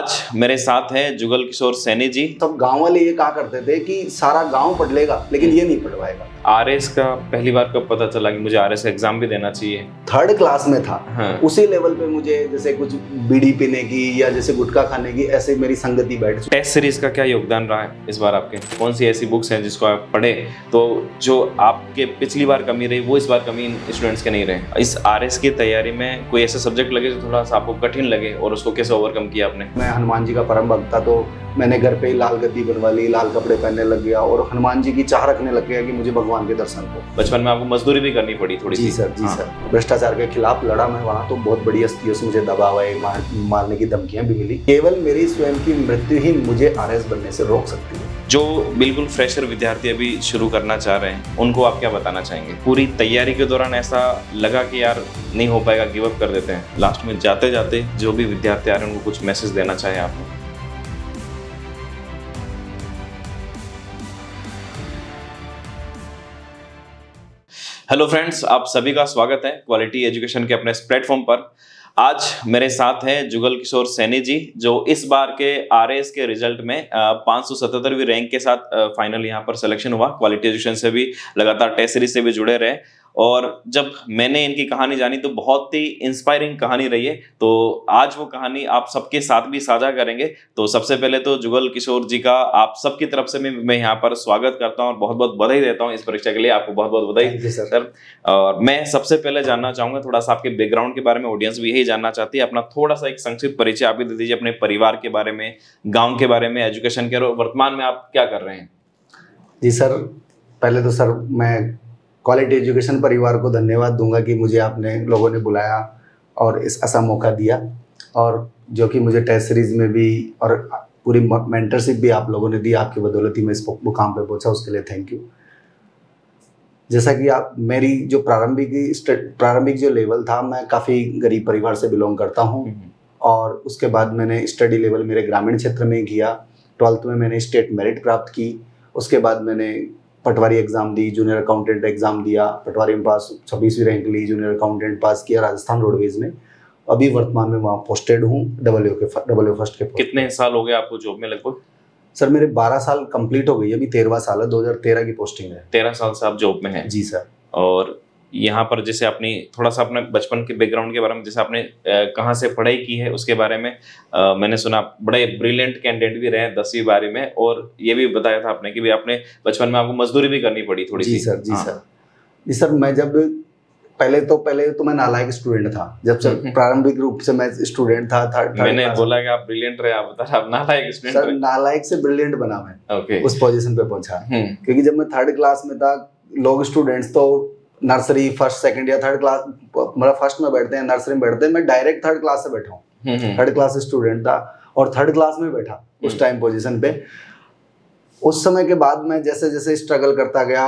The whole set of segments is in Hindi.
आज मेरे साथ हैं जुगल किशोर सैनी जी। सब गांव वाले ये कहा करते थे कि सारा गांव पढ़ लेगा लेकिन ये नहीं पढ़ पाएगा। आरएस का पहली बार कब पता चला कि मुझे आरएस एग्जाम भी देना चाहिए? थर्ड क्लास में था। हाँ। उसी लेवल पे मुझे जैसे कुछ बीड़ी पीने की या जैसे गुटखा खाने की ऐसे मेरी संगति बैठ चुकी। टेस्ट सीरीज का क्या योगदान रहा है इस बार आपके? कौन सी ऐसी बुक्स हैं जिसको आप पढ़े तो जो आपके पिछली बार कमी रही वो इस बार कमी स्टूडेंट्स के नहीं रहे? इस आरएस की तैयारी में कोई ऐसे सब्जेक्ट लगे जो थोड़ा सा आपको कठिन लगे और उसको कैसे ओवरकम किया आपने? मैं हनुमान जी का परम भक्त था तो मैंने घर पे ही लाल गद्दी बनवा ली, लाल कपड़े पहनने लग गया और हनुमान जी की चाह रखने लग गया कि मुझे भगवान के दर्शन हो। बचपन में आपको मजदूरी भी करनी पड़ी थोड़ी सी? जी सर। भ्रष्टाचार के खिलाफ लड़ा मैं वहाँ, तो बहुत बड़ी हस्तियों से मुझे दबाए मारने की धमकियां भी मिली। केवल मेरी स्वयं की मृत्यु ही मुझे आरएस बनने से रोक सकती है। जो बिल्कुल फ्रेशर विद्यार्थी अभी शुरू करना चाह रहे हैं उनको आप क्या बताना चाहेंगे? पूरी तैयारी के दौरान ऐसा लगा कि यार नहीं हो पाएगा, गिव अप कर देते हैं, लास्ट में जाते जाते जो भी विद्यार्थी आ रहे हैं उनको कुछ मैसेज देना चाहे आप? हेलो फ्रेंड्स, आप सभी का स्वागत है क्वालिटी एजुकेशन के अपने इस प्लेटफॉर्म पर। आज मेरे साथ हैं जुगल किशोर सैनी जी, जो इस बार के आरएस के रिजल्ट में 577वीं रैंक के साथ फाइनल यहाँ पर सिलेक्शन हुआ। क्वालिटी एजुकेशन से भी लगातार टेस्ट सीरीज से भी जुड़े रहे और जब मैंने इनकी कहानी जानी तो बहुत ही इंस्पायरिंग कहानी रही है। तो आज वो कहानी आप सबके साथ भी साझा करेंगे। तो सबसे पहले तो जुगल किशोर जी का आप सबकी तरफ से मैं यहाँ पर स्वागत करता हूँ और बहुत बहुत बधाई देता हूँ इस परीक्षा के लिए। आपको बहुत बहुत बधाई सर। और मैं सबसे पहले जानना चाहूंगा थोड़ा सा आपके बैकग्राउंड के बारे में, ऑडियंस भी यही जानना चाहती है। अपना थोड़ा सा एक संक्षिप्त परिचय आप भी दे दीजिए अपने परिवार के बारे में, गाँव के बारे में, एजुकेशन के, और वर्तमान में आप क्या कर रहे हैं? जी सर, पहले तो सर मैं क्वालिटी एजुकेशन परिवार को धन्यवाद दूंगा कि मुझे आपने लोगों ने बुलाया और इस ऐसा मौका दिया, और जो कि मुझे टेस्ट सीरीज में भी और पूरी मेंटरशिप भी आप लोगों ने दी। आपकी बदौलत ही मैं इस मुकाम पे पहुंचा, उसके लिए थैंक यू। जैसा कि आप मेरी जो प्रारंभिक जो लेवल था, मैं काफ़ी गरीब परिवार से बिलोंग करता हूँ और उसके बाद मैंने स्टडी लेवल मेरे ग्रामीण क्षेत्र में किया। 12th में मैंने स्टेट मेरिट प्राप्त की। उसके बाद मैंने पटवारी एग्जाम दी, जूनियर अकाउंटेंट एग्जाम दिया, पटवारी में पास 26वीं रैंक ली, जूनियर अकाउंटेंट पास किया राजस्थान रोडवेज में। अभी वर्तमान में वहाँ पोस्टेड हूँ डब्ल्यू फर्स्ट के। कितने साल हो गए आपको जॉब में लगभग? सर मेरे 12 साल कंप्लीट हो गई, अभी 13वां साल है, 2013 की पोस्टिंग है। 13 साल से आप जॉब में हैं? जी सर। और यहाँ पर जैसे आपने थोड़ा सा अपने बचपन के बैकग्राउंड के बारे में, जैसे आपने कहाँ से पढ़ाई की है उसके बारे में मैंने सुना बड़े ब्रिलियंट कैंडिडेट भी रहे 10वीं 12वीं में, और ये भी बताया था आपने कि भी आपने बचपन में आपको मजदूरी भी करनी पड़ी थोड़ी सी। जी सर, मैं जब पहले तो मैं नालायक स्टूडेंट था। जब से प्रारंभिक रूप से मैं स्टूडेंट था। मैंने बोला कि आप ब्रिलियंट रहे, आप बता रहे आप नालायक स्टूडेंट सर, नालायक से ब्रिलियंट बना मैं। ओके। उस पोजीशन पे पहुंचा क्योंकि जब मैं 3rd क्लास में था, लोग स्टूडेंट्स तो नर्सरी फर्स्ट सेकंड या 3rd क्लास, मतलब फर्स्ट में बैठते हैं, नर्सरी में बैठते हैं, मैं डायरेक्ट 3rd क्लास से बैठा हूँ। 3rd क्लास स्टूडेंट था और 3rd क्लास में बैठा उस टाइम पोजीशन पे। उस समय के बाद मैं जैसे जैसे स्ट्रगल करता गया,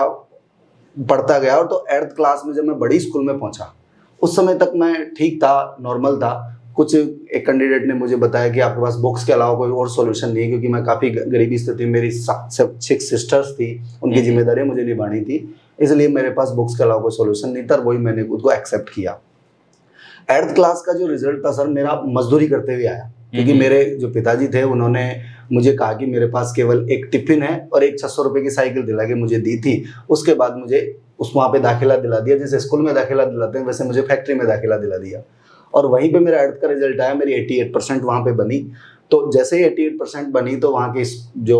पढ़ता गया, और तो 8th क्लास में जब मैं बड़ी स्कूल में पहुंचा, उस समय तक मैं ठीक था, नॉर्मल था। कुछ एक कैंडिडेट ने मुझे बताया कि आपके पास बुक्स के अलावा कोई और सॉल्यूशन नहीं है, क्योंकि मैं काफ़ी गरीबी स्थिति, मेरी 6 सिस्टर्स थी, उनकी जिम्मेदारी मुझे निभानी थी, इसलिए मेरे पास बुक्स के अलावा कोई सॉल्यूशन नहीं था। वही मैंने खुद को एक्सेप्ट किया। 8th क्लास का जो रिजल्ट था सर, मेरा मजदूरी करते हुए आया, क्योंकि मेरे जो पिताजी थे उन्होंने मुझे कहा कि मेरे पास केवल एक टिफिन है और एक 600 रुपये की साइकिल दिला के मुझे दी थी। उसके बाद मुझे वहाँ पे दाखिला दिला दिया, जैसे स्कूल में दाखिला दिलाते हैं वैसे मुझे फैक्ट्री में दाखिला दिला दिया, और वहीं पे मेरा 8th का रिजल्ट आया, मेरी 88% वहाँ पे बनी। तो जैसे ही 88% बनी तो वहाँ के जो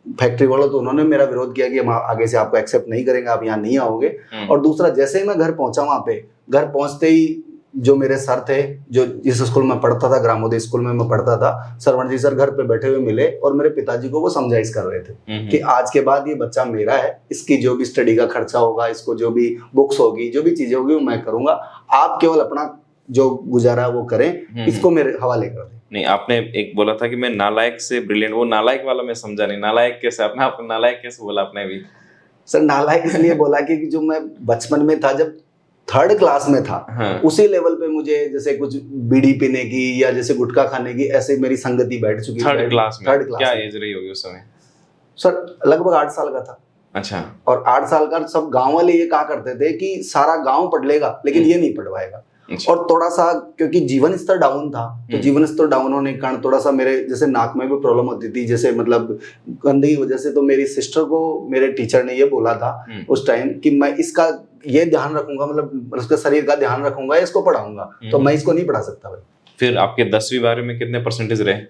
फैक्ट्री वालों, तो उन्होंने मेरा विरोध किया कि हम आगे से आपको एक्सेप्ट नहीं करेंगे, आप यहाँ नहीं आओगे। और दूसरा, जैसे ही मैं घर पहुंचा, वहाँ पे घर पहुंचते ही जो मेरे सर थे, जो जिस स्कूल में पढ़ता था, ग्रामोदय स्कूल में मैं पढ़ता था, सरवण जी सर घर पे बैठे हुए मिले और मेरे पिताजी को वो समझाइश कर रहे थे कि आज के बाद ये बच्चा मेरा है, इसकी जो भी स्टडी का खर्चा होगा, इसको जो भी बुक्स होगी, जो भी चीजें होगी वो मैं करूंगा, आप केवल अपना जो गुजारा वो करें, इसको मेरे हवाले कर दें। नहीं, आपने एक बोला था कि मैं नालायक से ब्रिलियंट, वो नालायक वाला मैं समझा नहीं, नालायक कैसे? आपने आपको नालायक कैसे बोला आपने भी? सर, नालायक इसलिए बोला कि जो मैं बचपन में था, जब 3rd क्लास में था, उसी लेवल पे मुझे जैसे कुछ बीड़ी पीने की या जैसे गुटखा खाने की ऐसे मेरी संगति बैठ चुकी। 3rd क्लास में क्या एज रही होगी उस समय? सर लगभग 8 साल का था। अच्छा। और 8 साल का, सब गांव वाले ये कहा करते थे कि सारा गांव पढ़ लेगा लेकिन ये नहीं पढ़ पाएगा। अच्छा। और थोड़ा सा क्योंकि जीवन स्तर डाउन था, तो जीवन स्तर डाउन होने के कारण थोड़ा सा मेरे जैसे नाक में भी प्रॉब्लम होती थी, जैसे मतलब गंदगी वजह से। तो मेरी सिस्टर को मेरे टीचर ने ये बोला था उस टाइम कि मैं इसका ये ध्यान रखूंगा, मतलब उसके शरीर का ध्यान रखूंगा, इसको पढ़ाऊंगा, तो मैं इसको नहीं पढ़ा सकता भाई। फिर आपके 10वीं 12वीं में कितने परसेंटेज रहे?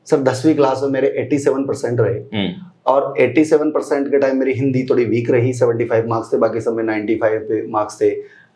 सर 10वीं क्लास में मेरे 87% रहे, और 87% के टाइम मेरी हिंदी थोड़ी वीक रही, 75 मार्क्स थे, बाकी सब में 95 मार्क्स थे।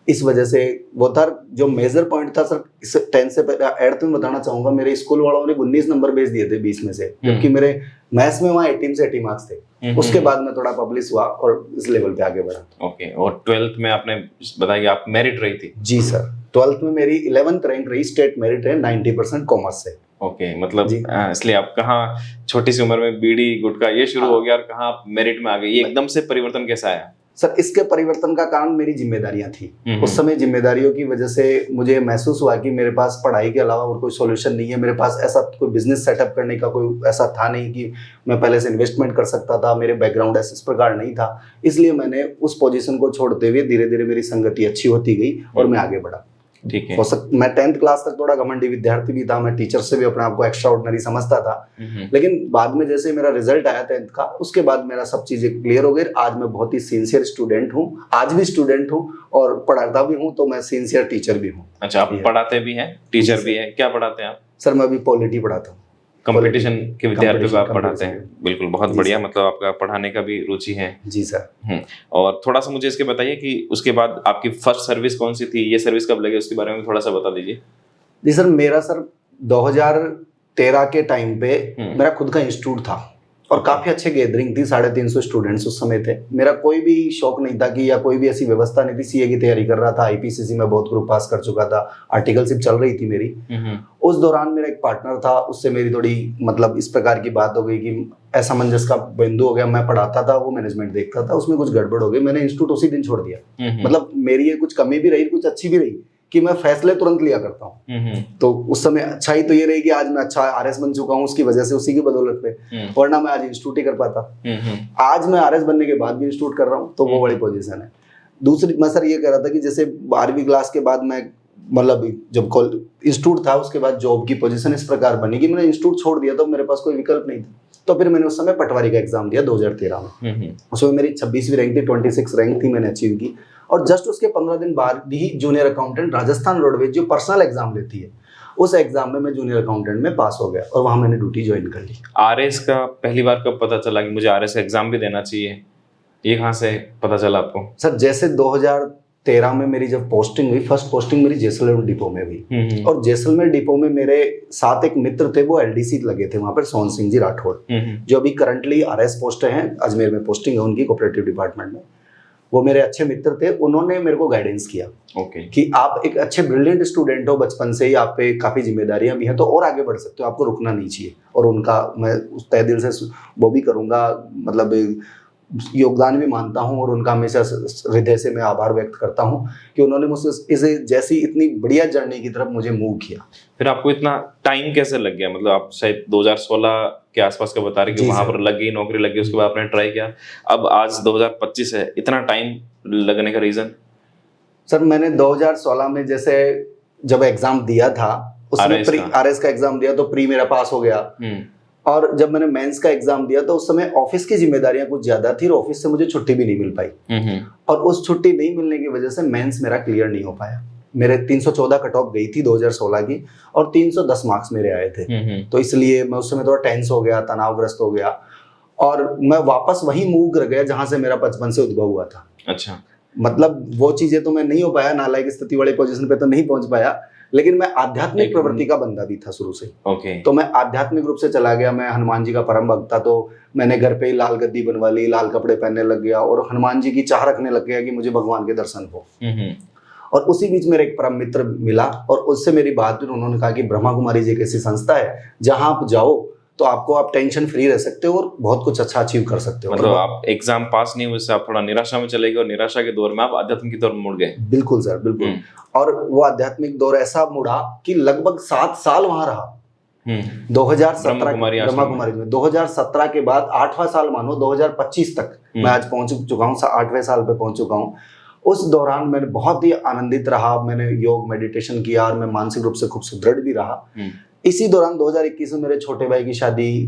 इस वजह से वो था जो मेजर पॉइंट था सर। इस 10 से एड में बताना चाहूंगा, मेरे स्कूल वालों ने 19 नंबर भेज दिए थे 20 में से, जबकि मेरे मैथ्स में वहाँ 18 से 80 मार्क्स थे। उसके बाद में थोड़ा पब्लिश हुआ और इस लेवल पे आगे बढ़ा। ओके। और 12th में आपने बताया कि आप मेरिट रही थी? जी सर, 12th में मेरी 11th रैंक रही, स्टेट मेरिट है 90% कॉमर्स से। ओके, मतलब इसलिए आप कहाँ छोटी सी उम्र में बीड़ी गुटखा ये शुरू हो गया और कहाँ आप मेरिट में आ गए, ये एकदम से परिवर्तन कैसा आया? सर इसके परिवर्तन का कारण मेरी जिम्मेदारियां थी। उस समय जिम्मेदारियों की वजह से मुझे महसूस हुआ कि मेरे पास पढ़ाई के अलावा और कोई सॉल्यूशन नहीं है। मेरे पास ऐसा कोई बिजनेस सेटअप करने का कोई ऐसा था नहीं कि मैं पहले से इन्वेस्टमेंट कर सकता था, मेरे बैकग्राउंड ऐसे इस प्रकार नहीं था। इसलिए मैंने उस पोजीशन को छोड़ते हुए धीरे धीरे मेरी संगति अच्छी होती गई और मैं आगे बढ़ा। ठीक है। मैं 10th क्लास तक थोड़ा घमंडी विद्यार्थी भी था, मैं टीचर से भी अपने आप को एक्स्ट्रा ऑर्डिनरी समझता था। लेकिन बाद में जैसे मेरा रिजल्ट आया 10th का, उसके बाद मेरा सब चीजें क्लियर हो गई। आज मैं बहुत ही सिंसियर स्टूडेंट हूँ, आज भी स्टूडेंट हूँ और पढ़ाता भी हूँ, तो मैं सिंसियर टीचर भी हूँ। अच्छा, आप पढ़ाते भी हैं, टीचर भी है, क्या पढ़ाते हैं आप? सर मैं अभी पॉलिटी पढ़ाता हूँ। कंपटीशन के विद्यार्थियों को आप पढ़ाते हैं? बिल्कुल, बहुत बढ़िया। मतलब आपका पढ़ाने का भी रुचि है। जी सर। और थोड़ा सा मुझे इसके बताइए कि उसके बाद आपकी फर्स्ट सर्विस कौन सी थी, ये सर्विस कब लगी, उसके बारे में थोड़ा सा बता दीजिए। जी सर, मेरा सर 2013 के टाइम पे मेरा खुद का इंस्टीट्यूट था और काफी अच्छे गैदरिंग थी, 350 स्टूडेंट्स उस समय थे। मेरा कोई भी शौक नहीं था कि या कोई भी ऐसी व्यवस्था नहीं थी। सीए की तैयारी कर रहा था, आईपीसीसी में बहुत ग्रुप पास कर चुका था, आर्टिकलशिप चल रही थी मेरी। उस दौरान मेरा एक पार्टनर था, उससे मेरी थोड़ी मतलब इस प्रकार की बात हो गई कि असमंजस का बिंदु हो गया। मैं पढ़ाता था, वो मैनेजमेंट देखता था, उसमें कुछ गड़बड़ हो गई, मैंने इंस्टीट्यूट उसी दिन छोड़ दिया। मतलब मेरी ये कुछ कमी भी रही, कुछ अच्छी भी रही कि मैं फैसले तुरंत लिया करता हूँ। तो उस समय अच्छाई तो ये रही कि आज मैं अच्छा आरएस बन चुका हूँ, उसकी वजह से, उसी की बदौलत पे, वरना मैं आज इंस्टीट्यूट ही कर पाता। आज मैं आरएस बनने के बाद भी इंस्टीट्यूट कर रहा हूँ, तो वो बड़ी पोजीशन है। दूसरी मैं सर ये कह रहा था कि जैसे 12वीं क्लास के बाद मैं मतलब जब इंस्टीट्यूट था, उसके बाद जॉब की पोजीशन इस प्रकार बनी कि मैंने इंस्टीट्यूट छोड़ दिया, तो मेरे पास कोई विकल्प नहीं था। तो फिर मैंने उस समय पटवारी का एग्जाम दिया 2013 में। उसमें मेरी 26वीं रैंक थी, 26 रैंक थी, मैंने अचीव की। और जस्ट उसके 15 दिन बाद ही जूनियर अकाउंटेंट राजस्थान रोडवेज जो पर्सनल एग्जाम लेती है, उस एग्जाम में मैं जूनियर अकाउंटेंट में पास हो गया और वहां मैंने ड्यूटी ज्वाइन कर ली। आरएस का पहली बार कब पता चला कि मुझे आरएस एग्जाम भी देना चाहिए, ये कहाँ से पता चला आपको? सर जैसे 2013 में मेरी जब पोस्टिंग हुई, फर्स्ट पोस्टिंग मेरी जैसलमेर डिपो में हुई, और जैसलमेर डिपो में मेरे साथ एक मित्र थे, वो एलडीसी लगे थे वहां पर, सोहन सिंह जी राठौड़, जो अभी करंटली आरएस पोस्ट हैं, अजमेर में पोस्टिंग है उनकी कोऑपरेटिव डिपार्टमेंट में। वो मेरे अच्छे मित्र थे, उन्होंने मेरे को गाइडेंस किया कि आप एक अच्छे ब्रिलियंट स्टूडेंट हो, बचपन से ही आप पे काफी जिम्मेदारियां भी हैं, तो और आगे बढ़ सकते हो, आपको रुकना नहीं चाहिए। और उनका मैं उस तहे दिल से वो भी करूंगा, मतलब योगदान भी मानता हूं, और उनका हमेशा हृदय से मैं आभार व्यक्त करता हूं कि उन्होंने मुझसे इसे जैसी इतनी बढ़िया जर्नी की तरफ मुझे मूव किया। फिर आपको इतना टाइम कैसे लग गया? मतलब आप शायद 2016 के आसपास का बता रहे कि वहां पर लग गई, नौकरी लग गई, उसके बाद आपने ट्राई किया, अब आज 2025 है, इतना टाइम लगने का रीजन? सर मैंने 2016 में जैसे जब एग्जाम दिया था, उसमें आरएस का एग्जाम दिया, तो प्री मेरा पास हो गया। और जब मैंने मेंस का एग्जाम दिया, तो उस समय ऑफिस की जिम्मेदारियां कुछ ज्यादा थी, और ऑफिस से मुझे छुट्टी भी नहीं मिल पाई। और उस छुट्टी नहीं मिलने की वजह से मेंस मेरा क्लियर नहीं हो पाया। मेरे 314 कट ऑफ गई थी 2016 की, और 310 मार्क्स मेरे आए थे। तो इसलिए मैं उस समय थोड़ा टेंस हो गया, तनावग्रस्त हो गया, और मैं वापस वही मूव कर गया जहां से मेरा बचपन से उद्भव हुआ था। अच्छा, मतलब वो चीजें तो मैं नहीं हो पाया, नालायक स्थिति वाली पोजीशन पे तो नहीं पहुंच पाया, लेकिन मैं आध्यात्मिक प्रवृत्ति का बंदा भी था शुरू से। तो मैं आध्यात्मिक रूप से चला गया। मैं हनुमान जी का परम भक्त था, तो मैंने घर पे ही लाल गद्दी बनवा ली, लाल कपड़े पहनने लग गया, और हनुमान जी की चाह रखने लग गया कि मुझे भगवान के दर्शन हो। और उसी बीच मेरे एक परम मित्र मिला, और उससे मेरी बात हुई। उन्होंने कहा कि ब्रह्मा कुमारी जी एक ऐसी संस्था है जहां आप जाओ तो आपको आप टेंशन फ्री रह सकते हो और बहुत कुछ अच्छा अचीव कर सकते हो। मतलब आप एग्जाम पास नहीं हुए, आप थोड़ा निराशा में चले गए, और निराशा के दौर में आप आध्यात्म की तरफ मुड़ गए। बिल्कुल सर, बिल्कुल। और वो आध्यात्मिक दौर ऐसा मुड़ा कि लगभग 7 साल वहां रहा। 2017 ब्रह्मा कुमारी में 2017 के बाद 8वां साल मानो 2025 तक मैं आज पहुंच चुका हूँ, 8वें साल पे पहुंच चुका हूँ। उस दौरान मैंने बहुत ही आनंदित रहा, मैंने योग मेडिटेशन किया और मैं मानसिक रूप से खूब सुदृढ़ भी रहा। इसी दौरान 2021 में मेरे छोटे भाई की शादी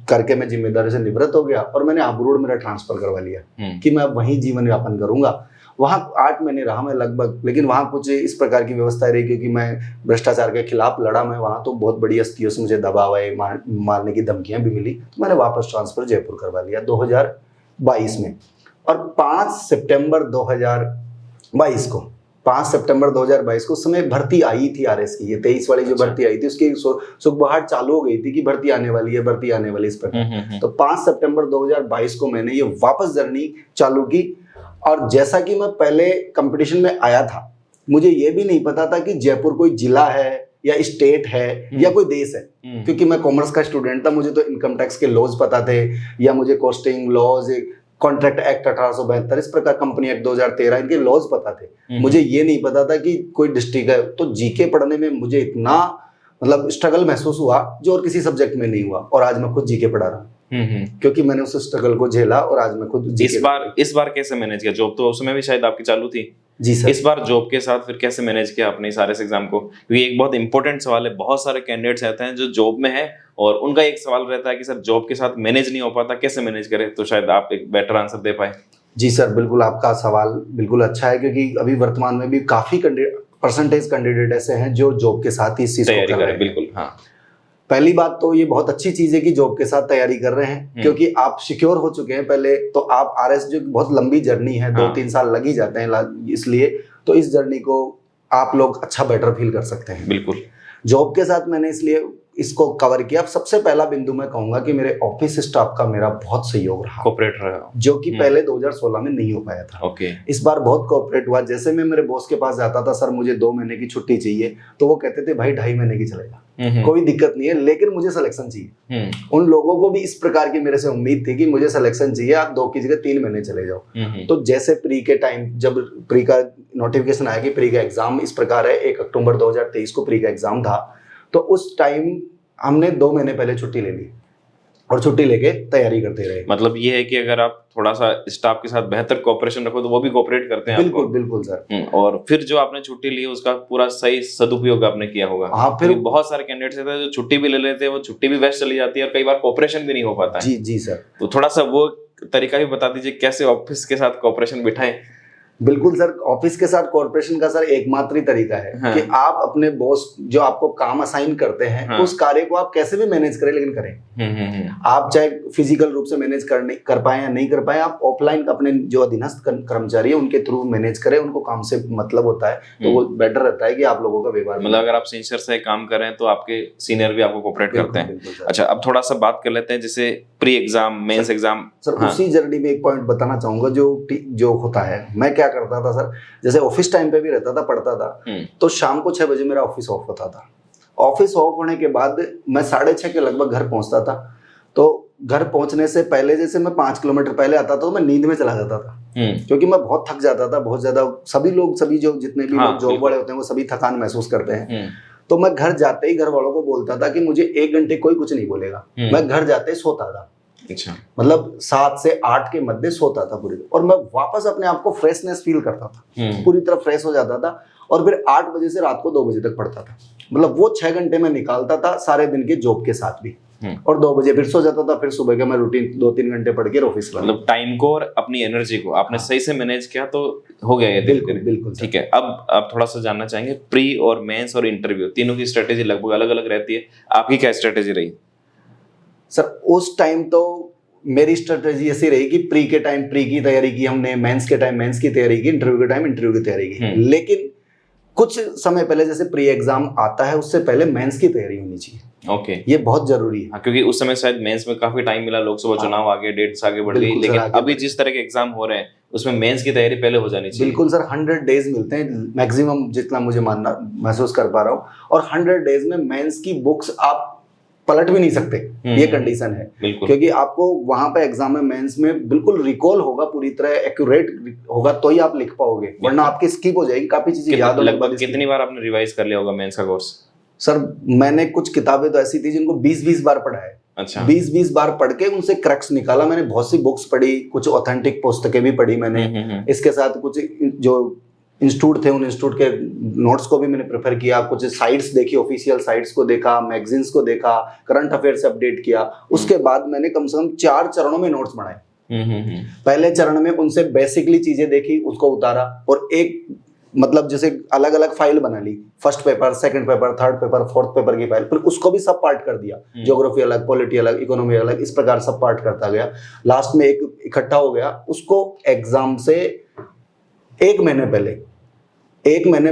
करके मैं जिम्मेदारी से निवृत्त हो गया और मैंने अब्रोड मेरा ट्रांसफर करवा लिया कि मैं वहीं जीवन यापन करूंगा। वहाँ 8 महीने रहा मैं लगभग, लेकिन वहाँ कुछ इस प्रकार की व्यवस्था रही क्योंकि मैं भ्रष्टाचार के खिलाफ लड़ा। मैं वहाँ तो बहुत बड़ी हस्तियों से मुझे दबाव आए, मारने की धमकियां भी मिली, तो मैंने वापस ट्रांसफर जयपुर करवा लिया 2022 में। और 5 सितंबर 2022 को उस समय भर्ती आई थी आरएस की, ये 23 वाली जो भर्ती आई थी उसकी सुखबहार चालू हो गई थी कि भर्ती आने वाली है इस प्रकार। तो 5 सितंबर 2022 को मैंने ये वापस जर्नी चालू की। और जैसा कि मैं पहले कंपटीशन में आया था, मुझे ये भी नहीं पता था कि जयपुर कोई जिला है या स्टेट है या कोई देश है, क्योंकि मैं कॉमर्स का स्टूडेंट था। मुझे तो इनकम टैक्स के लॉज पता थे या मुझे कॉस्टिंग लॉज, कॉन्ट्रैक्ट एक्ट 1872, इस प्रकार कंपनी एक्ट 2013, इनके लॉज पता थे। मुझे ये नहीं पता था कि कोई डिस्ट्रिक्ट है। तो जीके पढ़ने में मुझे इतना मतलब स्ट्रगल महसूस हुआ जो और किसी सब्जेक्ट में नहीं हुआ, और आज मैं खुद जीके पढ़ा रहा हूँ क्योंकि मैंने उस स्ट्रगल को झेला और आज मैं खुद इस बार कैसे मैनेज किया? जॉब तो उसमें भी शायद आपकी चालू थी। जी सर। इस बार जॉब के साथ फिर कैसे मैनेज किया आपने इस आरएस एग्जाम को? क्योंकि एक बहुत इंपॉर्टेंट सवाल है, बहुत सारे कैंडिडेट्स रहते हैं जो जॉब में है और उनका एक सवाल रहता है कि सर जॉब के साथ मैनेज नहीं हो पाता, कैसे मैनेज करें? तो शायद आप एक बेटर आंसर दे पाए। जी सर, बिल्कुल आपका सवाल बिल्कुल अच्छा है, क्योंकि अभी वर्तमान में भी काफी परसेंटेज कैंडिडेट ऐसे हैं जो जॉब के साथ ही इस चीज को कर रहे हैं। बिल्कुल, हाँ। पहली बात तो ये बहुत अच्छी चीज है कि जॉब के साथ तैयारी कर रहे हैं, क्योंकि आप सिक्योर हो चुके हैं पहले। तो आप आरएस जो बहुत लंबी जर्नी है, 2-3 साल लग ही जाते हैं, इसलिए तो इस जर्नी को आप लोग अच्छा बेटर फील कर सकते हैं। बिल्कुल। जॉब के साथ मैंने इसलिए इसको कवर किया। अब सबसे पहला बिंदु मैं कहूंगा कि मेरे ऑफिस स्टाफ का मेरा बहुत सहयोग रहा, कोऑपरेट रहा, जो कि पहले 2016 में नहीं हो पाया था। ओके। इस बार बहुत कोऑपरेट हुआ। जैसे मैं मेरे बॉस के पास जाता था, सर मुझे 2 महीने की छुट्टी चाहिए, तो वो कहते थे भाई 2.5 महीने की चलेगा, कोई दिक्कत नहीं है, लेकिन मुझे सिलेक्शन चाहिए। उन लोगों को भी इस प्रकार की मेरे से उम्मीद थी कि मुझे सिलेक्शन चाहिए, आप 2 की जगह 3 महीने चले जाओ। तो जैसे प्री के टाइम जब प्री का नोटिफिकेशन आया कि प्री का एग्जाम इस प्रकार है, 1 अक्टूबर 2023 को प्री का एग्जाम था, तो उस टाइम हमने 2 महीने पहले छुट्टी ले ली और छुट्टी लेके तैयारी करते रहे। मतलब ये है कि अगर आप थोड़ा सा स्टाफ के साथ बेहतर कोऑपरेशन रखो तो वो भी कोऑपरेट करते हैं। बिल्कुल बिल्कुल सर। और फिर जो आपने छुट्टी ली उसका पूरा सही सदुपयोग आपने किया होगा। हाँ, फिर बहुत सारे कैंडिडेट्स होते हैं जो छुट्टी भी ले लेते हैं, वो छुट्टी भी वेस्ट चली जाती है और कई बार कोऑपरेशन भी नहीं हो पाता है। जी जी सर। तो थोड़ा सा वो तरीका भी बता दीजिए कैसे ऑफिस के साथ कोऑपरेशन बिठाएं। बिल्कुल सर, ऑफिस के साथ कॉर्पोरेशन का सर एकमात्र ही तरीका है कि आप अपने बॉस जो आपको काम असाइन करते हैं उस कार्य को आप कैसे भी मैनेज करें, लेकिन करें। आप चाहे फिजिकल रूप से मैनेज कर पाए या नहीं कर पाए, आप ऑफलाइन अपने जो अधीनस्थ कर्मचारी है उनके थ्रू मैनेज करें, उनको काम से मतलब होता है, तो वो बेटर रहता है कि आप लोगों का व्यवहार। मतलब अगर आप सिंसियर से काम कर रहे हैं तो आपके सीनियर भी आपको कोऑपरेट करते हैं। अच्छा, अब थोड़ा सा बात कर लेते हैं जैसे pre exam, mains exam. Sir उसी जर्नी में एक पॉइंट बताना चाहूंगा जो होता है। मैं क्या करता था सर, जैसे ऑफिस टाइम पे भी रहता था, पढ़ता था, तो शाम को 6 बजे मेरा ऑफिस ऑफ होता था। ऑफिस ऑफ होने के बाद मैं 6:30 के लगभग घर पहुंचता था। तो घर पहुंचने से पहले जैसे मैं 5 किलोमीटर पहले आता था तो मैं नींद में चला जाता था, क्योंकि मैं बहुत थक जाता था, बहुत ज्यादा। सभी जो जितने भी लोग जॉब वाले होते हैं वो सभी थकान महसूस करते हैं। तो मैं घर जाते ही घर वालों को बोलता था कि मुझे 1 घंटे कोई कुछ नहीं बोलेगा। मैं घर जाते ही सोता था। अच्छा। मतलब 7 से 8 के मध्य सोता था पूरी, और मैं वापस अपने आप को फ्रेशनेस फील करता था, पूरी तरह फ्रेश हो जाता था, और फिर 8 बजे से रात को 2 बजे तक पढ़ता था। मतलब वो 6 घंटे में निकालता था सारे दिन के जॉब के साथ भी, और 2 बजे फिर सो जाता था। फिर सुबह के मैं रूटीन 2-3 घंटे पढ़ के ऑफिस। मतलब टाइम को और अपनी एनर्जी को आपने सही से मैनेज किया तो हो गया ये। बिल्कुल बिल्कुल ठीक है। अब थोड़ा सा जानना चाहेंगे, प्री और मेंस और इंटरव्यू तीनों की स्ट्रेटेजी लगभग अलग अलग रहती है, आपकी क्या स्ट्रेटेजी रही? सर उस टाइम तो मेरी स्ट्रेटेजी ऐसी रही कि प्री के टाइम प्री की तैयारी की हमने, मेंस के टाइम मेंस की तैयारी की, इंटरव्यू के टाइम इंटरव्यू की तैयारी की। लेकिन कुछ समय पहले जैसे प्री एग्जाम आता है उससे पहले मेंस की तैयारी होनी चाहिए। ओके। ये बहुत जरूरी है। हाँ, क्योंकि उस समय शायद मेंस में काफी टाइम मिला, लोकसभा चुनाव आगे, डेट्स आगे बढ़ गई, लेकिन अभी जिस तरह के एग्जाम हो रहे हैं उसमें मेंस की तैयारी पहले हो जानी चाहिए। बिल्कुल सर, 100 डेज मिलते हैं मैक्सिमम, जितना मुझे महसूस कर पा रहा हूँ, और 100 डेज में मेंस की बुक्स आप पलट भी नहीं सकते, ये कंडीशन है। क्योंकि आपको वहां पे एग्जाम में मेंस में बिल्कुल रिकॉल होगा, पूरी तरह एक्यूरेट होगा, तो ही आप लिख पाओगे, वरना आपकी स्किप हो जाएगी, काफी चीजें याद होने के बाद। कितनी बार आपने रिवाइज कर लिया होगा मेंस का कोर्स? सर मैंने कुछ किताबें तो ऐसी थी जिनको 20-20 बार पढ़ा है। अच्छा। 20-20 बार पढ़ के उनसे क्रक्स निकाला मैंने। बहुत सी बुक्स पढ़ी, कुछ ऑथेंटिक पुस्तकें भी पढ़ी मैंने। इसके साथ कुछ जो इंस्टीट्यूट थे उन इंस्टीट्यूट के नोट्स को भी मैंने प्रेफर किया, कुछ साइट्स देखी, ऑफिशियल साइट्स को देखा, मैगजीन्स को देखा, करंट अफेयर से अपडेट किया। उसके बाद मैंने कम से कम 4 चरणों में नोट्स बनाए। पहले चरण में उनसे बेसिकली चीजें देखी, उसको उतारा, और एक मतलब जैसे अलग अलग फाइल बना ली, first paper, second paper, third paper, fourth paper की फाइल, फिर उसको भी सब पार्ट कर दिया। ज्योग्राफी अलग, पॉलिटी अलग, इकोनॉमी अलग, इस प्रकार सब पार्ट करता गया। लास्ट में एक इकट्ठा हो गया। उसको एग्जाम से एक महीने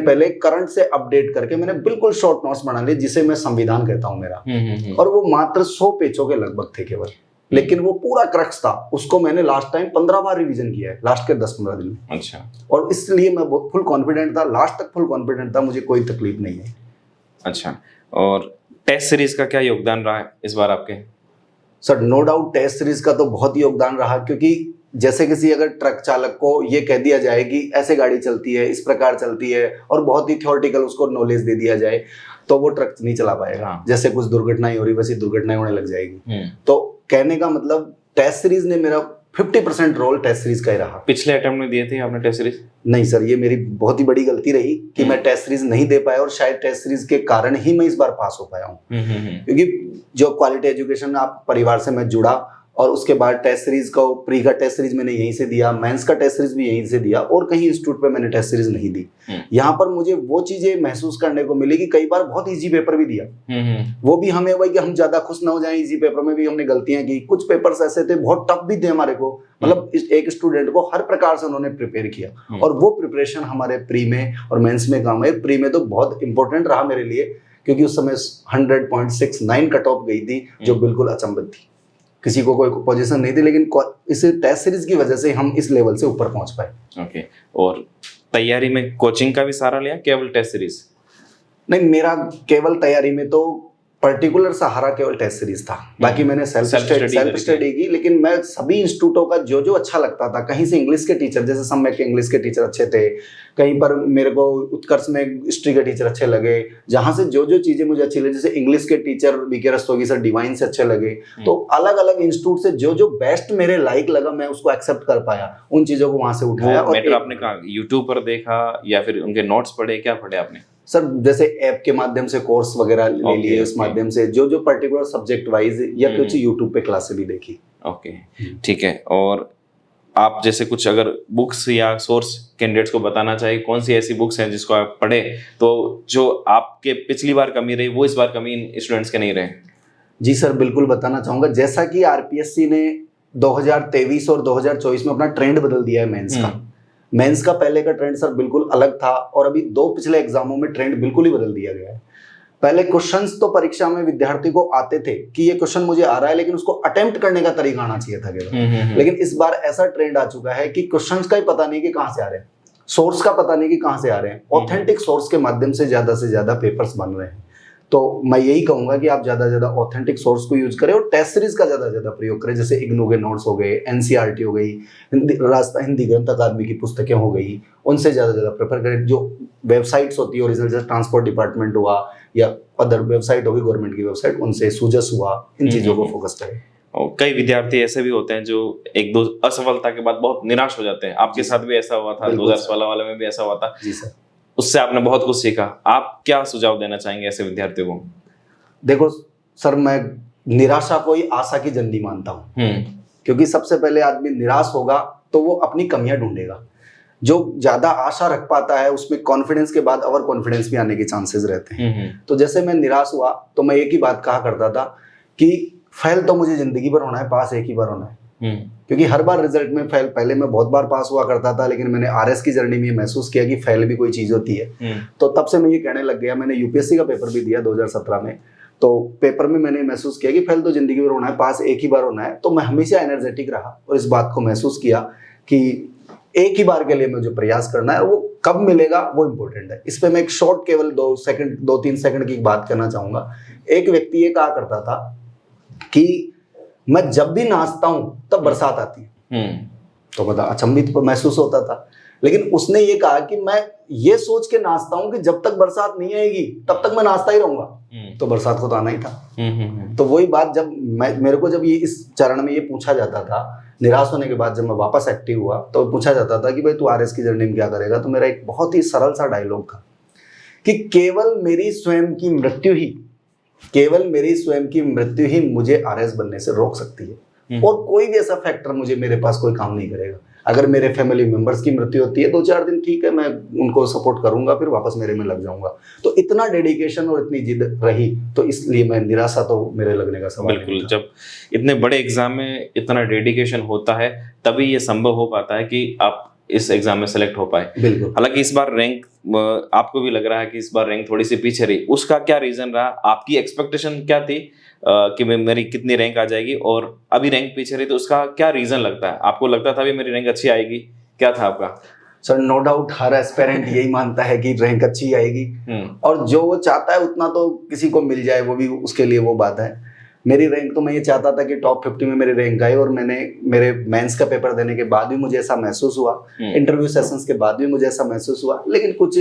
पहले करंट से अपडेट करके मैंने बिल्कुल शॉर्ट नोट्स बना लिए, जिसे मैं संविधान कहता हूं मेरा। और वो मात्र 100 पेजों के लगभग थे केवल, लेकिन वो पूरा क्रक्स था। उसको मैंने लास्ट टाइम 15 बार रिवीजन किया है, लास्ट के 10-15 दिन में। अच्छा। और इसलिए मैं बहुत फुल कॉन्फिडेंट था, लास्ट तक फुल कॉन्फिडेंट था, मुझे कोई तकलीफ नहीं है। अच्छा, और टेस्ट सीरीज का क्या योगदान रहा है इस बार आपके? Sir no doubt test series का तो बहुत ही योगदान रहा, क्योंकि जैसे किसी अगर ट्रक चालक को ये कह दिया जाए कि ऐसे गाड़ी चलती है, इस प्रकार चलती है, और बहुत ही थ्योरेटिकल उसको नॉलेज दे दिया जाए, तो वो ट्रक नहीं चला पाएगा। हाँ। जैसे कुछ दुर्घटनाएं हो रही वैसी दुर्घटनाएं होने लग जाएगी। तो कहने का मतलब टेस्ट सीरीज ने मेरा 50% रोल टेस्ट सीरीज का ही रहा। पिछले अटेम्प्ट में दिए थे आपने टेस्ट सीरीज? नहीं सर, ये मेरी बहुत ही बड़ी गलती रही कि मैं टेस्ट सीरीज नहीं दे पाया, और शायद टेस्ट सीरीज के कारण ही मैं इस बार पास हो पाया हूँ। क्योंकि जो क्वालिटी एजुकेशन आप परिवार से मैं जुड़ा, और उसके बाद टेस्ट सीरीज का प्री का टेस्ट सीरीज मैंने यहीं से दिया, मेंस का टेस्ट सीरीज भी यहीं से दिया, और कहीं इंस्टीट्यूट पे मैंने टेस्ट सीरीज नहीं दी। यहाँ पर मुझे वो चीजें महसूस करने को मिली कि कई बार बहुत इजी पेपर भी दिया। वो भी हमें वही कि हम ज्यादा खुश ना हो जाएं, इजी पेपर में भी हमने गलतियां की। कुछ पेपर्स ऐसे थे बहुत टफ भी थे हमारे को, मतलब एक स्टूडेंट को हर प्रकार से उन्होंने प्रिपेयर किया, और वो प्रिपरेशन हमारे प्री में और मेंस में काम है। प्री में तो बहुत इंपॉर्टेंट रहा मेरे लिए, क्योंकि उस समय 100.69 कट ऑफ गई थी, जो बिल्कुल अचंभित थी। किसी को कोई पोजीशन नहीं थी, लेकिन इस टेस्ट सीरीज की वजह से हम इस लेवल से ऊपर पहुंच पाए। ओके। और तैयारी में कोचिंग का भी सहारा लिया, केवल टेस्ट सीरीज? नहीं, मेरा केवल तैयारी में तो पर्टिकुलर सहारा केवल टेस्ट सीरीज था। बाकी मैंने सेल्फ स्टडी की, लेकिन मैं सभी इंस्टीट्यूटों का जो जो अच्छा लगता था, कहीं से इंग्लिश के टीचर, जैसे सम्यक के इंग्लिश के टीचर अच्छे थे, कहीं पर मेरे को उत्कर्ष में हिस्ट्री के टीचर अच्छे लगे, जहां से जो जो चीजें मुझे अच्छी लगी, जैसे इंग्लिश के teacher BK Rastogi sir Divine से अच्छे लगे, तो अलग अलग इंस्टीट्यूट से जो जो बेस्ट मेरे लाइक लगा, मैं उसको एक्सेप्ट कर पाया, उन चीजों को वहां से उठाया। और आपने कहा यूट्यूब पर देखा या फिर उनके नोट्स पढ़े, क्या पढ़े आपने? सर जैसे ऐप के माध्यम से कोर्स वगैरह ले लिए, उस माध्यम से जो जो पर्टिकुलर सब्जेक्ट वाइज, या कुछ यूट्यूब पे क्लासेस भी देखी। ओके, ठीक है। और आप जैसे कुछ अगर बुक्स या सोर्स कैंडिडेट्स को बताना चाहिए, कौन सी ऐसी बुक्स हैं जिसको आप पढ़े तो जो आपके पिछली बार कमी रही वो इस बार कमी स्टूडेंट्स के नहीं रहे? जी सर, बिल्कुल बताना चाहूंगा। जैसा कि आरपीएससी ने 2023 और 2024 में अपना ट्रेंड बदल दिया है मेंस का। मेंस का पहले का ट्रेंड सर बिल्कुल अलग था, और अभी 2 पिछले एग्जामों में ट्रेंड बिल्कुल ही बदल दिया गया है। पहले क्वेश्चंस तो परीक्षा में विद्यार्थी को आते थे कि ये क्वेश्चन मुझे आ रहा है, लेकिन उसको अटेम्प्ट करने का तरीका आना चाहिए था केवल। लेकिन इस बार ऐसा ट्रेंड आ चुका है कि क्वेश्चंस का ही पता नहीं कि कहां से आ रहे हैं, सोर्स का पता नहीं कि कहां से आ रहे हैं। ऑथेंटिक सोर्स के माध्यम से ज्यादा पेपर्स बन रहे हैं। तो मैं यही कहूंगा कि आप ज्यादा से ज्यादा ऑथेंटिक सोर्स को यूज करें, और टेस्ट सीरीज का ज्यादा से ज्यादा प्रयोग करें। जैसे इग्नू के नोट्स हो गए, एनसीईआरटी हो गई, हिंदी ग्रंथ अकादमी की पुस्तकें हो गई, उनसे ज्यादा प्रेफर करें। जो वेबसाइट्स होती है ओरिजिनल, जैसे ट्रांसपोर्ट डिपार्टमेंट हुआ या अदर वेबसाइट होगी गवर्नमेंट की वेबसाइट, उनसे सूजस हुआ, इन चीजों को फोकस करें। और कई विद्यार्थी ऐसे भी होते हैं जो एक दो असफलता के बाद बहुत निराश हो जाते हैं। आपके साथ भी ऐसा हुआ था, 2016 वाले में भी ऐसा हुआ था। जी सर। उससे आपने बहुत कुछ सीखा। आप क्या सुझाव देना चाहेंगे ऐसे विद्यार्थियों को? देखो सर, मैं निराशा को ही आशा की जननी मानता हूँ। क्योंकि सबसे पहले आदमी निराश होगा तो वो अपनी कमियां ढूंढेगा। जो ज्यादा आशा रख पाता है उसमें कॉन्फिडेंस के बाद ओवर कॉन्फिडेंस भी आने के चांसेस रहते हैं। तो जैसे मैं निराश हुआ तो मैं एक ही बात कहा करता था कि फेल तो मुझे जिंदगी भर होना है, पास एक ही बार होना है। क्योंकि हर बार रिजल्ट में फेल, पहले मैं बहुत बार पास हुआ करता था, लेकिन मैंने आरएस की जर्नी में महसूस किया कि फेल भी कोई चीज होती है। तो तब से मैं ये कहने लग गया। मैंने यूपीएससी का पेपर भी दिया 2017 में, तो पेपर में मैंने महसूस किया कि फेल तो जिंदगी भर होना है, पास एक ही बार होना है। तो मैं हमेशा एनर्जेटिक रहा और इस बात को महसूस किया कि एक ही बार के लिए मुझे प्रयास करना है, वो कब मिलेगा वो इम्पोर्टेंट है। इस पे मैं एक शॉर्ट केवल 2-3 सेकंड की बात करना चाहूंगा। एक व्यक्ति ये कहा करता था कि मैं जब भी नाचता हूं तब बरसात आती है। तो बता अचंभित महसूस होता था। लेकिन उसने ये कहा कि मैं ये सोच के नाचता हूँ कि जब तक बरसात नहीं आएगी तब तक मैं नाचता ही रहूंगा। तो बरसात को तो आना ही था। तो वही बात, जब मेरे को जब ये इस चरण में ये पूछा जाता था, निराश होने के बाद जब मैं वापस एक्टिव हुआ तो पूछा जाता था कि भाई तू आरएस की जर्नी में क्या करेगा, तो मेरा एक बहुत ही सरल सा डायलॉग था कि केवल मेरी स्वयं की मृत्यु ही मुझे आरएस बनने से रोक सकती है, और कोई भी ऐसा फैक्टर मेरे पास कोई काम नहीं करेगा। अगर मेरे फैमिली मेंबर्स की मृत्यु होती है 2-4 दिन ठीक है, मैं उनको सपोर्ट करूंगा, फिर वापस मेरे में लग जाऊंगा। तो इतना डेडिकेशन और इतनी जिद रही, तो इसलिए मैं निराशा तो मेरे लगने का सवाल नहीं था। बिल्कुल, जब इतने बड़े एग्जाम में इतना डेडिकेशन होता है तभी ये संभव हो पाता है कि आप इस एग्जाम में सेलेक्ट हो पाए। बिल्कुल। हालांकि इस बार रैंक, आपको भी लग रहा है कि इस बार रैंक थोड़ी सी पीछे रही, उसका क्या रीजन रहा? आपकी एक्सपेक्टेशन क्या थी कि मेरी कितनी रैंक आ जाएगी, और अभी रैंक पीछे रही, तो उसका क्या रीजन लगता है? आपको लगता था भी मेरी रैंक अच्छी आएगी, क्या था आपका? सर नो डाउट हर एस्पिरेंट यही मानता है कि रैंक अच्छी आएगी, और जो वो चाहता है उतना तो किसी को मिल जाए, वो भी उसके लिए वो बात है। मेरी रैंक तो मैं ये चाहता था कि टॉप 50 में मेरी रैंक आई, और मेरे मेंस का पेपर देने के बाद भी मुझे ऐसा महसूस हुआ, इंटरव्यू सेशंस के बाद भी मुझे ऐसा महसूस हुआ। लेकिन कुछ,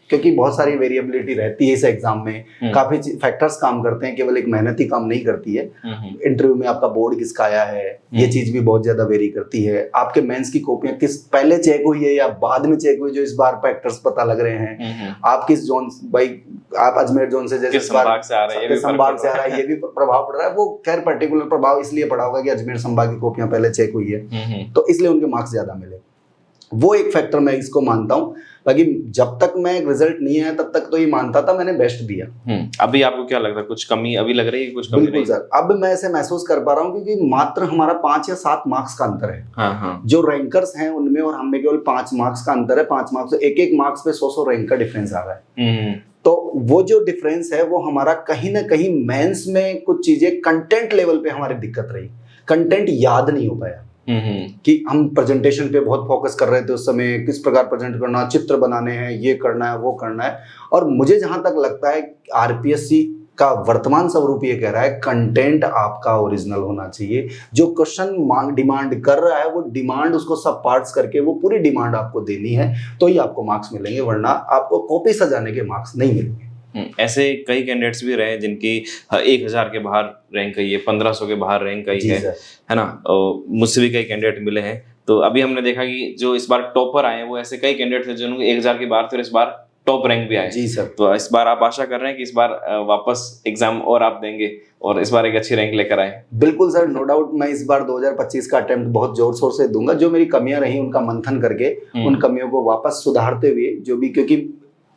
क्योंकि बहुत सारी वेरिएबिलिटी रहती है इस एग्जाम में, काफी फैक्टर्स काम करते हैं, केवल एक मेहनत ही काम नहीं करती है। इंटरव्यू में आपका बोर्ड किसका आया है, ये चीज भी बहुत ज्यादा वेरी करती है। आपके मेंस की कॉपियां किस पहले चेक हुई है या बाद में चेक हुई, जो इस बार फैक्टर्स पता लग रहे हैं। आप किस जोन, भाई आप अजमेर जोन से जैसे संभाग से आ रहा है, ये भी प्रभाव पड़ रहा है। वो खैर पर्टिकुलर प्रभाव इसलिए पड़ा होगा कि अजमेर संभाग की कॉपियां पहले चेक हुई है, तो इसलिए उनके मार्क्स ज्यादा मिले। वो एक फैक्टर मैं इसको मानता हूँ। बाकी जब तक मैं रिजल्ट नहीं आया तब तक तो ये मानता था मैंने बेस्ट दिया। अभी आपको क्या लगता है, कुछ कमी अभी लग रही है? कुछ कमी? बिल्कुल सर, अब मैं ऐसे महसूस कर पा रहा हूँ, क्योंकि मात्र हमारा 5 या 7 मार्क्स का अंतर है। हाँ। जो रैंकर्स हैं उनमें और हमें केवल 5 मार्क्स का अंतर है। 5 मार्क्स, एक मार्क्स पे 100 रैंक का डिफरेंस आ रहा है। तो वो जो डिफरेंस है वो हमारा कहीं ना कहीं मेंस में कुछ चीजें कंटेंट लेवल पे हमारी दिक्कत रही, कंटेंट याद नहीं हो पाया। कि हम प्रेजेंटेशन पे बहुत फोकस कर रहे थे उस समय, किस प्रकार प्रेजेंट करना, चित्र बनाने हैं, ये करना है, वो करना है। और मुझे जहां तक लगता है आरपीएससी का वर्तमान स्वरूप ये कह रहा है कंटेंट आपका ओरिजिनल होना चाहिए। जो क्वेश्चन डिमांड कर रहा है वो डिमांड उसको सब पार्ट्स करके वो पूरी डिमांड आपको देनी है, तो ही आपको मार्क्स मिलेंगे, वरना आपको कॉपी सजाने के मार्क्स नहीं मिलेंगे। ऐसे कई कैंडिडेट्स भी रहे जिनकी 1000 के बाहर रैंक आई है, 1500 के बाहर रैंक आई है ना। मुझसे भी कई कैंडिडेट मिले हैं। तो अभी हमने देखा कि जो इस बार टॉपर आए हैं वो ऐसे कई कैंडिडेट थे जिन्होंने 1000 के बाहर थे, इस बार टॉप रैंक भी आए। जी सर। तो इस बार आप आशा कर रहे हैं कि इस बार वापस एग्जाम और आप देंगे और इस बार एक अच्छी रैंक लेकर आए? बिल्कुल सर, नो डाउट मैं इस बार 2025 का अटेम्प्ट बहुत जोर शोर से दूंगा। जो मेरी कमियां रही उनका मंथन करके उन कमियों को वापस सुधारते हुए, जो भी, क्योंकि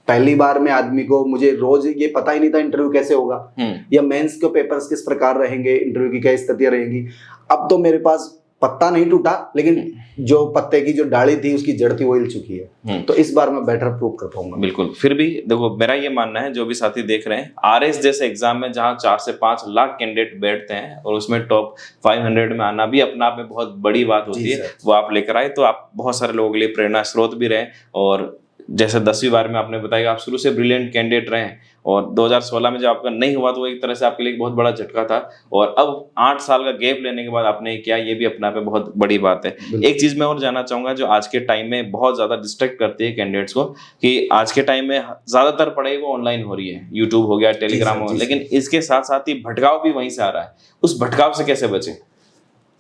पहली बार में आदमी को, मुझे रोज ये पता ही नहीं था इंटरव्यू कैसे होगा या मेंस के पेपर्स किस प्रकार रहेंगे, इंटरव्यू की क्या स्थितियां रहेंगी। अब तो मेरे पास पत्ता नहीं टूटा, लेकिन जो पत्ते की जो डाली थी उसकी जड़ थी वो हिल चुकी है। तो इस बार मैं बेटर प्रूव कर पाऊंगा। बिल्कुल। फिर भी देखो, मेरा ये मानना है, जो भी साथी देख रहे हैं, आरएस जैसे एग्जाम में जहां 4 से 5 लाख कैंडिडेट बैठते हैं और उसमें टॉप 500 में आना भी अपना आप में बहुत बड़ी बात होती है। वो आप लेकर आए तो आप बहुत सारे लोगों के लिए प्रेरणा स्रोत भी रहे। और जैसे 10वीं बार में आपने बताया आप शुरू से ब्रिलियंट कैंडिडेट रहे, और 2016 में जब आपका नहीं हुआ तो वो एक तरह से आपके लिए बहुत बड़ा झटका था, और अब 8 साल का गैप लेने के बाद आपने किया, ये भी अपना पे बहुत बड़ी बात है। एक चीज मैं और जानना चाहूंगा जो आज के टाइम में बहुत ज्यादा डिस्ट्रैक्ट करती है कैंडिडेट्स को, कि आज के टाइम में ज्यादातर पढ़ाई वो ऑनलाइन हो रही है, यूट्यूब हो गया, टेलीग्राम हो गया, लेकिन इसके साथ साथ ही भटकाव भी वहीं से आ रहा है। उस भटकाव से कैसे बचे?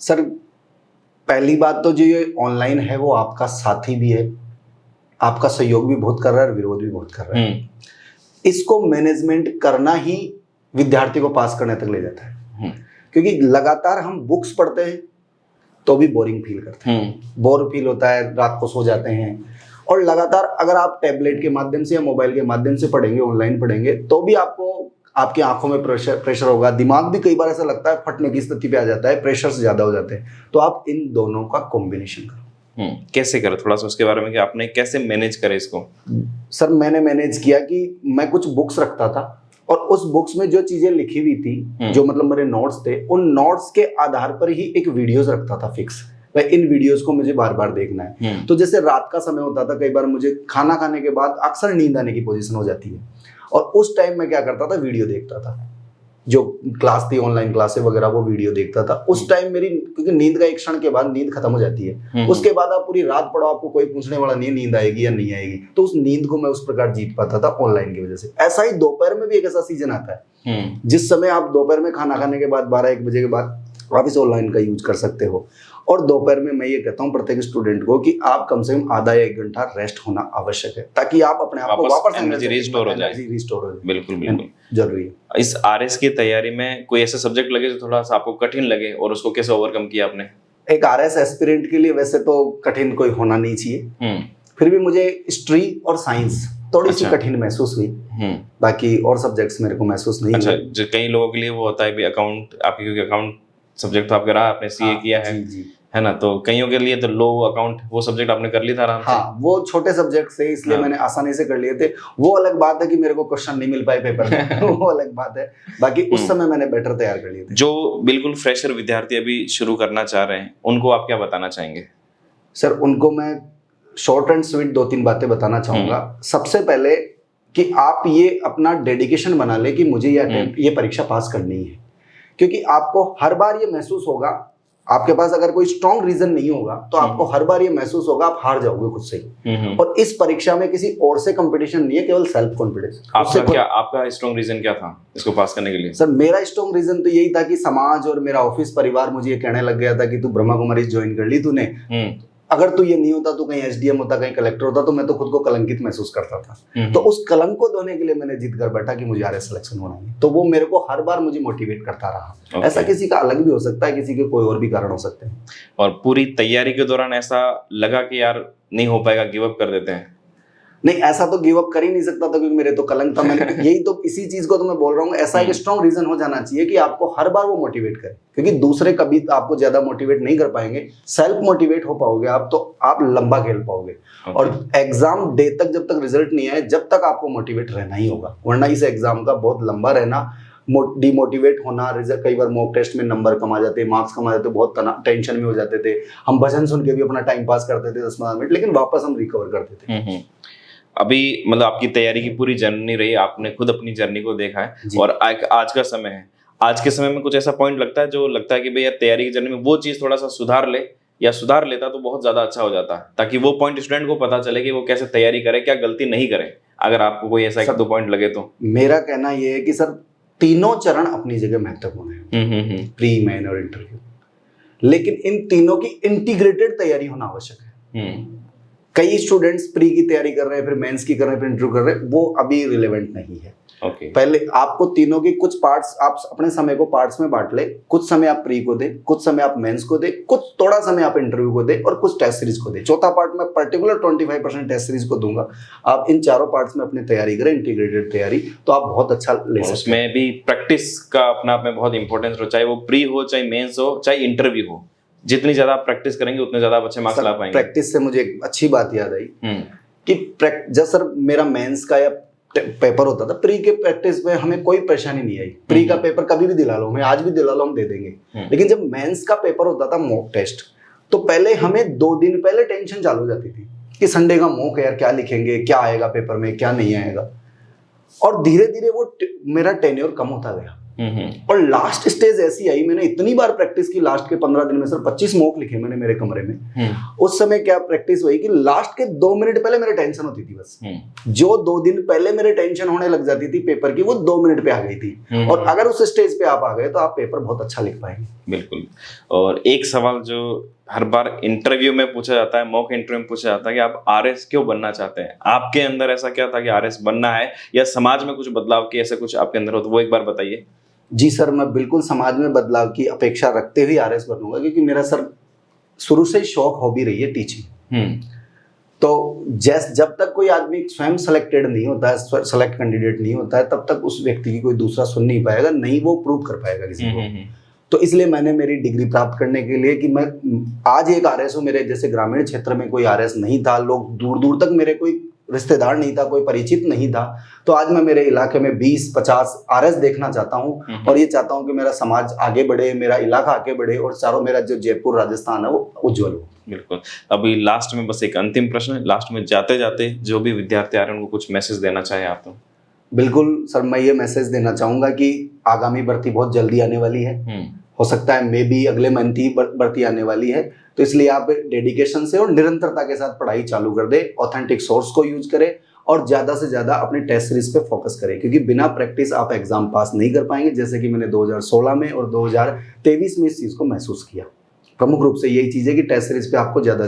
सर पहली बात तो जो ये ऑनलाइन है वो आपका साथी भी है, आपका सहयोग भी बहुत कर रहा है और विरोध भी बहुत कर रहा है। इसको मैनेजमेंट करना ही विद्यार्थी को पास करने तक ले जाता है। क्योंकि लगातार हम बुक्स पढ़ते हैं तो भी बोरिंग फील करते हैं, बोर फील होता है, रात को सो जाते हैं। और लगातार अगर आप टैबलेट के माध्यम से या मोबाइल के माध्यम से पढ़ेंगे, ऑनलाइन पढ़ेंगे, तो भी आपको, आपकी आंखों में प्रेशर होगा, दिमाग भी कई बार ऐसा लगता है फटने की स्थिति पे आ जाता है, प्रेशर से ज्यादा हो जाते हैं। तो आप इन दोनों का कॉम्बिनेशन करो। कैसे करें, थोड़ा सा उसके बारे में, कि आपने कैसे मैनेज करे इसको? सर मैंने मैनेज किया कि मैं कुछ बुक्स रखता था और उस बुक्स में जो चीजें लिखी हुई थी, जो मतलब मेरे नोट्स थे, उन नोट्स के आधार पर ही एक वीडियोस रखता था फिक्स। भाई इन वीडियोस को मुझे बार बार देखना है। तो जैसे रात का समय होता था, कई बार मुझे खाना खाने के बाद अक्सर नींद आने की पोजीशन हो जाती है, और उस टाइम मैं क्या करता था, वीडियो देखता था। जो क्लास थी ऑनलाइन क्लासेस वगैरह वो वीडियो देखता था। उस टाइम मेरी, क्योंकि नींद का एक क्षण के बाद नींद खत्म हो जाती है, उसके बाद आप पूरी रात पढ़ो, आपको कोई पूछने वाला नहीं नींद आएगी या नहीं आएगी, तो उस नींद को मैं उस प्रकार जीत पाता था ऑनलाइन की वजह से। ऐसा ही दोपहर में भी एक ऐसा सीजन आता है जिस समय आप दोपहर में खाना खाने के बाद 12-1 बजे के बाद आप इस ऑनलाइन का यूज कर सकते हो। और दोपहर में मैं ये कहता हूँ प्रत्येक स्टूडेंट को कि आप कम से कम आधा या 1 घंटा रेस्ट होना आवश्यक है, ताकि आप अपने आप को वापस एनर्जी रिस्टोर हो जाए। बिल्कुल बिल्कुल जरूरी है। इस आरएस की तैयारी में कोई ऐसा सब्जेक्ट लगे जो थोड़ा सा आपको कठिन लगे और उसको कैसे ओवरकम किया आपने? एक आरएस एस्पिरेंट के लिए वैसे तो कठिन कोई होना नहीं चाहिए, फिर भी मुझे हिस्ट्री और साइंस थोड़ी सी कठिन महसूस हुई, बाकी और सब्जेक्ट्स मेरे को महसूस नहीं हुए। जो कई लोगों के लिए वो होता है भी अकाउंट, आपकी क्योंकि अकाउंट सब्जेक्ट तो आपका रहा, आपने सीए किया है, है ना, तो कईयों के लिए तो लो अकाउंट वो सब्जेक्ट आपने कर लिया था आराम से। हाँ, वो छोटे सब्जेक्ट से इसलिए मैंने आसानी से कर लिए थे। वो अलग बात है कि मेरे को क्वेश्चन नहीं मिल पाए पेपर में वो अलग बात है, बाकी उस समय मैंने बेटर तैयार कर लिए थे। जो बिल्कुल फ्रेशर विद्यार्थी अभी शुरू करना चाह रहे हैं उनको आप क्या बताना चाहेंगे? सर, उनको मैं शॉर्ट एंड स्वीट 2-3 बातें बताना चाहूंगा। सबसे पहले कि आप ये अपना डेडिकेशन बना ले कि मुझे ये परीक्षा पास करनी है, क्योंकि आपको हर बार ये महसूस होगा, आपके पास अगर कोई स्ट्रॉन्ग रीजन नहीं होगा तो आपको हर बार ये महसूस होगा आप हार जाओगे खुद से। और इस परीक्षा में किसी और से कंपटीशन नहीं है, केवल सेल्फ कॉन्फिडेंस। आपका स्ट्रॉन्ग रीजन क्या था इसको पास करने के लिए? सर, मेरा स्ट्रॉन्ग रीजन तो यही था कि समाज और मेरा ऑफिस परिवार मुझे ये कहने लग गया था कि तू ब्रह्मा कुमारी ज्वाइन कर ली तूने, अगर तू ये नहीं होता, तू कहीं एसडीएम होता, कहीं कलेक्टर होता, तो मैं तो खुद को कलंकित महसूस करता था। तो उस कलंक को धोने के लिए मैंने जिद कर बैठा कि मुझे आरएस सिलेक्शन होना है। तो वो मेरे को हर बार मुझे मोटिवेट करता रहा। ऐसा किसी का अलग भी हो सकता है, किसी के कोई और भी कारण हो सकते हैं। और पूरी तैयारी के दौरान ऐसा लगा कि यार नहीं हो पाएगा, गिव अप कर देते हैं? नहीं, ऐसा तो गिव अप कर ही नहीं सकता था, क्योंकि मेरे तो कलंक था। मैंने यही तो इसी चीज को तो मैं बोल रहा हूँ, ऐसा एक स्ट्रॉन्ग रीजन हो जाना चाहिए कि आपको हर बार वो मोटिवेट करे, क्योंकि दूसरे कभी आपको ज्यादा मोटिवेट नहीं कर पाएंगे। सेल्फ मोटिवेट हो पाओगे आप तो आप लंबा खेल पाओगे। और एग्जाम डे तक जब तक रिजल्ट नहीं आए, जब तक आपको मोटिवेट रहना ही होगा, वरना इस एग्जाम का बहुत लंबा रहना, डिमोटिवेट होना, रिजल्ट, कई बार मॉक टेस्ट में नंबर कम आ जाते, मार्क्स कम आ जाते, बहुत टेंशन में हो जाते थे। हम भजन सुन के भी अपना टाइम पास करते थे 10-15 मिनट, लेकिन वापस हम रिकवर करते थे। अभी मतलब आपकी तैयारी की पूरी जर्नी रही, आपने खुद अपनी जर्नी को देखा है, और आज का समय है। आज के समय में कुछ ऐसा पॉइंट लगता है जो लगता है कि भैया तैयारी की जर्नी में वो चीज थोड़ा सा सुधार ले, या सुधार लेता तो बहुत ज्यादा अच्छा हो जाता, ताकि वो पॉइंट स्टूडेंट को पता चले कि वो कैसे तैयारी करे, क्या गलती नहीं करे? अगर आपको कोई ऐसा 1-2 पॉइंट लगे तो। मेरा कहना ये है कि सर, तीनों चरण अपनी जगह महत्वपूर्ण है, प्री, मेन और इंटरव्यू, लेकिन इन तीनों की इंटीग्रेटेड तैयारी होना आवश्यक है। कई स्टूडेंट्स प्री की तैयारी कर रहे हैं, फिर मेंस की कर रहे हैं, फिर इंटरव्यू कर रहे हैं, वो अभी रिलेवेंट नहीं है। पहले आपको तीनों की कुछ पार्ट्स, आप अपने समय को पार्ट्स में बांट ले, कुछ समय आप प्री को दे, कुछ समय आप मेंस को दे, कुछ थोड़ा समय आप इंटरव्यू को दे, और कुछ टेस्ट सीरीज को दे। चौथा पार्ट में पर्टिकुलर 25% टेस्ट सीरीज को दूंगा। आप इन चारों पार्ट्स में अपनी तैयारी करें, इंटीग्रेटेड तैयारी, तो आप बहुत अच्छा ले सकते हैं। उसमें भी प्रैक्टिस का अपना आप में बहुत इंपॉर्टेंस हो, चाहे वो प्री हो, चाहे मेंस हो, चाहे इंटरव्यू हो। जितनी ज्यादा आप प्रैक्टिस करेंगे उतने ज्यादा अच्छे मार्क्स ला पाएंगे। प्रैक्टिस से मुझे एक अच्छी बात याद आई कि जब सर मेरा मेंस का या पेपर होता था, प्री के प्रैक्टिस में हमें कोई परेशानी नहीं आई। प्री का पेपर कभी भी दिला लो, हमें आज भी दिला लो, हम दे देंगे। लेकिन जब मेंस का पेपर होता था, मॉक टेस्ट, तो पहले हमें 2 दिन पहले टेंशन चालू हो जाती थी कि संडे का मॉक है यार, क्या लिखेंगे, क्या आएगा पेपर में, क्या नहीं आएगा। और धीरे धीरे वो मेरा टेन्योर कम होता गया। और लास्ट स्टेज ऐसी आई, मैंने इतनी बार प्रैक्टिस की, लास्ट के 15 दिन में सर 25 मॉक लिखे मैंने मेरे कमरे में। उस समय क्या प्रैक्टिस हुई कि लास्ट के 2 मिनट पहले मेरे टेंशन होती थी बस। जो 2 दिन पहले मेरे टेंशन होने लग जाती थी पेपर की, वो 2 मिनट पे आ गई थी। और अगर उस स्टेज पे आप आ गए तो आप पेपर बहुत अच्छा लिख पाएंगे। बिल्कुल। और एक सवाल जो हर बार इंटरव्यू में पूछा जाता है, मॉक इंटरव्यू में पूछा जाता है कि आप आरएस क्यों बनना चाहते हैं? आपके अंदर ऐसा क्या था कि आरएस बनना है, या समाज में कुछ बदलाव की ऐसा कुछ आपके अंदर हो, तो वो एक बार बताइए। जी सर, मैं बिल्कुल समाज में बदलाव की अपेक्षा रखते हुए आरएस बनूंगा, क्योंकि मेरा सर शुरू से ही शौक हॉबी रही है टीचिंग। तो जब तक कोई आदमी स्वयं सेलेक्टेड नहीं होता है, सेलेक्ट कैंडिडेट नहीं होता है, तब तक उस व्यक्ति की कोई दूसरा सुन नहीं पाएगा, नहीं वो प्रूव कर पाएगा किसी को। तो इसलिए मैंने मेरी डिग्री प्राप्त करने के लिए कि मैं आज एक आरएस हूँ, मेरे जैसे ग्रामीण क्षेत्र में कोई आरएस नहीं था, लोग दूर दूर तक मेरे कोई रिश्तेदार नहीं था, कोई परिचित नहीं था, तो आज मैं मेरे इलाके में 20-50 आरएस देखना चाहता हूँ। और ये चाहता हूँ कि मेरा समाज आगे बढ़े, मेरा इलाका आगे बढ़े, और चारों मेरा जो जयपुर राजस्थान है वो उज्जवल हो। बिल्कुल। अभी लास्ट में बस एक अंतिम प्रश्न है, लास्ट में जाते जाते जो भी विद्यार्थी आ रहे हैं उनको कुछ मैसेज देना चाहे आप तो? बिल्कुल सर, मैं ये मैसेज देना चाहूँगा कि आगामी भर्ती बहुत जल्दी आने वाली है, हो सकता है मे बी अगले मंथ ही भर्ती आने वाली है। तो इसलिए आप डेडिकेशन से और निरंतरता के साथ पढ़ाई चालू कर दे, ऑथेंटिक सोर्स को यूज करें और ज्यादा से ज्यादा अपने टेस्ट सीरीज पे फोकस करें, क्योंकि बिना प्रैक्टिस आप एग्जाम पास नहीं कर पाएंगे, जैसे कि मैंने 2016 में और 2023 में इस चीज को महसूस किया। प्रमुख रूप से यही चीज है कि टेस्ट सीरीज पे आपको ज्यादा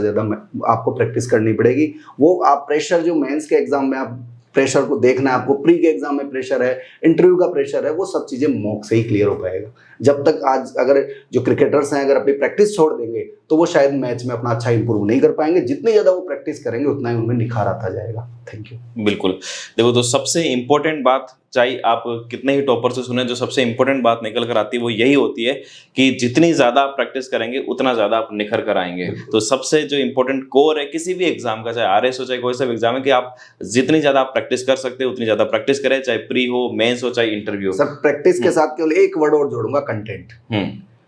आपको प्रैक्टिस करनी पड़ेगी। वो आप प्रेशर जो मेंस के एग्जाम में आप प्रेशर को देखना है, आपको प्री के एग्जाम में प्रेशर है, इंटरव्यू का प्रेशर है, वो सब चीजें मॉक से ही क्लियर हो पाएगा। जब तक आज अगर जो क्रिकेटर्स हैं अगर अपनी प्रैक्टिस छोड़ देंगे तो वो शायद मैच में अपना अच्छा इंप्रूव नहीं कर पाएंगे। जितनी ज्यादा वो प्रैक्टिस करेंगे उतना ही उनमें निखार आता जाएगा। Thank you. बिल्कुल। देखो तो सबसे इंपॉर्टेंट बात, चाहे आप कितने ही टॉपर से सुने, जो सबसे इंपॉर्टेंट बात निकल कर आती है वो यही होती है कि जितनी ज्यादा आप प्रैक्टिस करेंगे उतना ज्यादा आप निखर कर आएंगे। तो सबसे जो इंपॉर्टेंट कोर है किसी भी एग्जाम का, चाहे आरएस हो चाहे कोई सा भी एग्जाम है, कि आप जितनी ज्यादा आप प्रैक्टिस कर सकते हैं उतनी ज्यादा प्रैक्टिस करें, चाहे प्री हो, मेंस हो, चाहे इंटरव्यू। सर प्रैक्टिस के साथ केवल एक वर्ड और जोड़ूंगा, कंटेंट।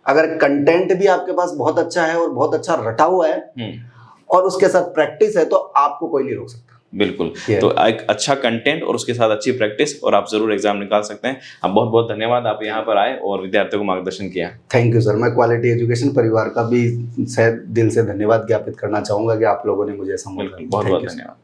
अगर कंटेंट भी आपके पास बहुत अच्छा है और बहुत अच्छा रटा हुआ है और उसके साथ प्रैक्टिस है तो आपको कोई नहीं रोक सकता। बिल्कुल। तो एक अच्छा कंटेंट और उसके साथ अच्छी प्रैक्टिस और आप जरूर एग्जाम निकाल सकते हैं। आप बहुत बहुत धन्यवाद, आप यहाँ पर आए और विद्यार्थियों को मार्गदर्शन किया। Thank you sir. मैं क्वालिटी एजुकेशन परिवार का भी दिल से धन्यवाद ज्ञापित करना चाहूंगा कि आप लोगों ने मुझे समझा। बहुत बहुत धन्यवाद।